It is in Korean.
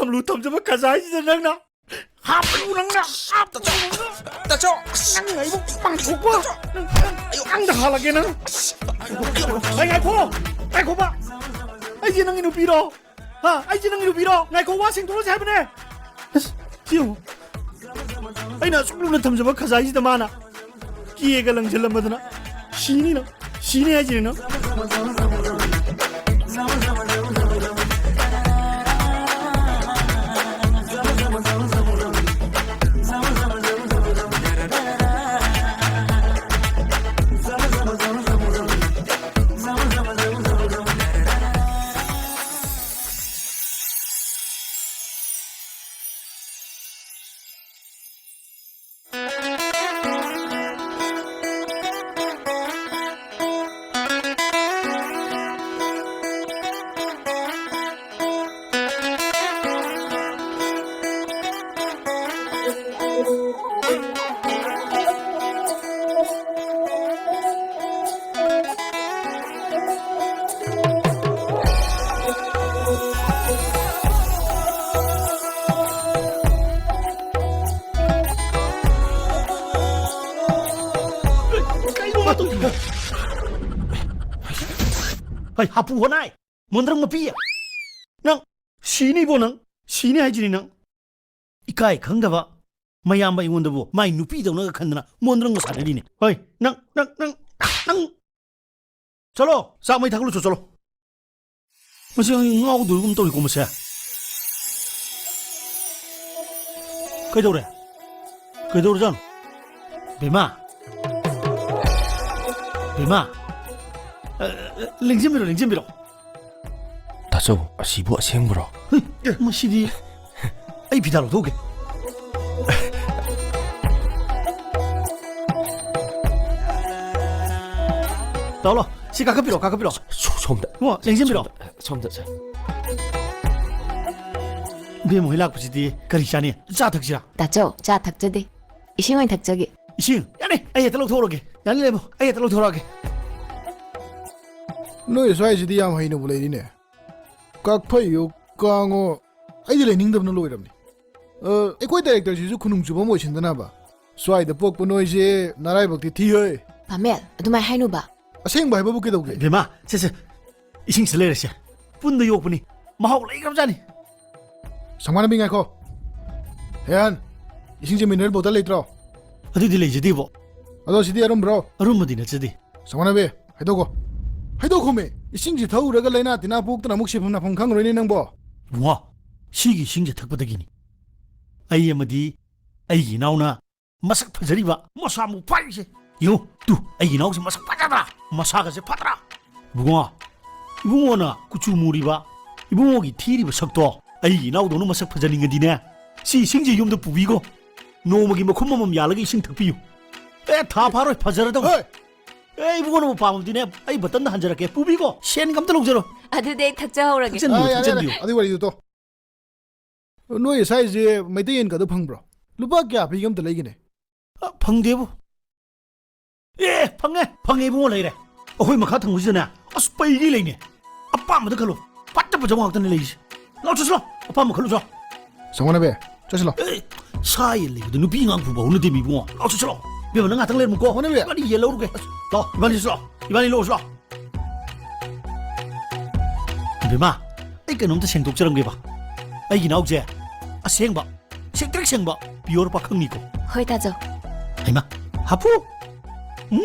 ꯊꯝꯂꯨ ꯊꯝꯖꯕ ꯈꯖꯥꯏꯁꯤꯗ ꯅꯪꯅ ꯍꯥꯞꯄꯨ ꯅꯪꯅ ꯇꯥꯆꯧ ꯅꯪ ꯑꯩꯕꯨ ꯄꯥꯡꯊꯣꯛꯄ ꯅꯪꯗ ꯍꯥꯜꯂꯒꯦ ꯅꯪ ꯑꯩ ꯉꯥꯏꯈꯣꯕ ꯑꯩꯁꯦ ꯅꯪꯒꯤ ꯅꯨꯄꯤꯔꯣ ꯑꯩꯁꯦ ꯅꯪꯒꯤ ꯅꯨꯄꯤꯔꯣ ꯉꯥꯏꯈꯣ ꯋꯥ ꯁꯦꯡꯗꯣꯛꯑꯁꯤ ꯍꯥꯏꯕꯅꯦ ꯑꯁ ꯌꯦꯡꯉꯨ ꯑꯩꯅ ꯑꯁꯨꯛ ꯂꯨꯅ ꯊꯝꯖꯕ ꯈꯖꯥꯏꯁꯤꯗ ꯃꯥꯅ ꯀꯦꯒ ꯂꯪꯁꯤꯜꯂꯝꯕꯗꯅ 시니 너 시니 해지니 너 아이 하프 호나이 뭔드랑 뭐 비야 능 시니 보능 시니 하지니 능 이까이 강다바 마야마 이원도보 마이 누피도나 칸나 뭔드랑 뭐 사들이니 어이 능 절로 싹마이 타글로 절로 무슨 응하고 놀금 또 이거 뭐야 그래도래 베마 링진비로 다저 시부 생부로 뭐 시디 아이 비달로 도게 나올라 시 가까비로 처음다 뭐 링진비로 처음다 비모 일락부시디 가리샤니 자 탁시라 다저 자 닥저디 이싱어이 닥저기 이싱 야네 아예 달로 돌아오게 야네 레모 아예 달로 돌아오게 너희 사이즈디 양 하이는 볼레리네 각파요 강어 아이들 닝답는 로이랍니 에코이 다이렉터 지수 군웅주범 모신다나 봐 스와이드 뻑보 너이제 나라이 박티 티허이 바멜 어두마이 하이누바 아생바 해봐 볼게 도게 베마 세세 이싱 슬레르시 분도 욕분이 마하고 레이그럽자니 상관은 빙하이코 해안 이싱제 미네를 보다 레이트로 어디디 레이지디보 아도 시디 아름 브로 아rum마디네 찌디 상관은 배 해도고메 이싱지 더우라가 레나 디나 복드나 묵시품나 펑캉로이니 낭보 와 시기 싱제 탁바닥이니 아이야마디 아이기 나오나 마삭 파저리바 마사무 파이세 요 뚜 아이기 나오서 마삭 파자더라 마사가세 파더라 무궁아 이붕어나 구추무리바 이붕어기 티리바 석도 아이기 나오도는 마삭 파자링가디네 시 싱제 용도 부비고 노목이 뭐 콧몸 야르기 싱 탁비유 에다 바로 파자르다고 에이 부고는 뭐 밤디네 아이 버튼도 한자라게 부비고 시엔 감들 옥저로 아드데이 닥저하오라게 탁전디요 어디 와리도 또 너희 사이즈에 메이데인 가도 펑브로 루바 꺄 비겸도 레기네 펑대부 예 펑에 부모 레이래 어허이 막 같은 거지잖아 아수 빨리 레이네 아빠 아무도 걸로 빠따빠 정확한 레이지 나오셨어 아빠 뭐 걸로 줘 상관은 배 자실로 사이 레이도 누비강 부바 오늘 데미 부모 나오셨어 왜 너가 같은 레이 먹고 오늘 왜 빨리 옐로우 게 너 이반이 있어 이반이 로우서 베마 이게 놈도 생독처럼 게봐 아이기 나오지 아 생봐 생트릭 생봐 비오르바 坑니고 허이 다저 아이마 하프 응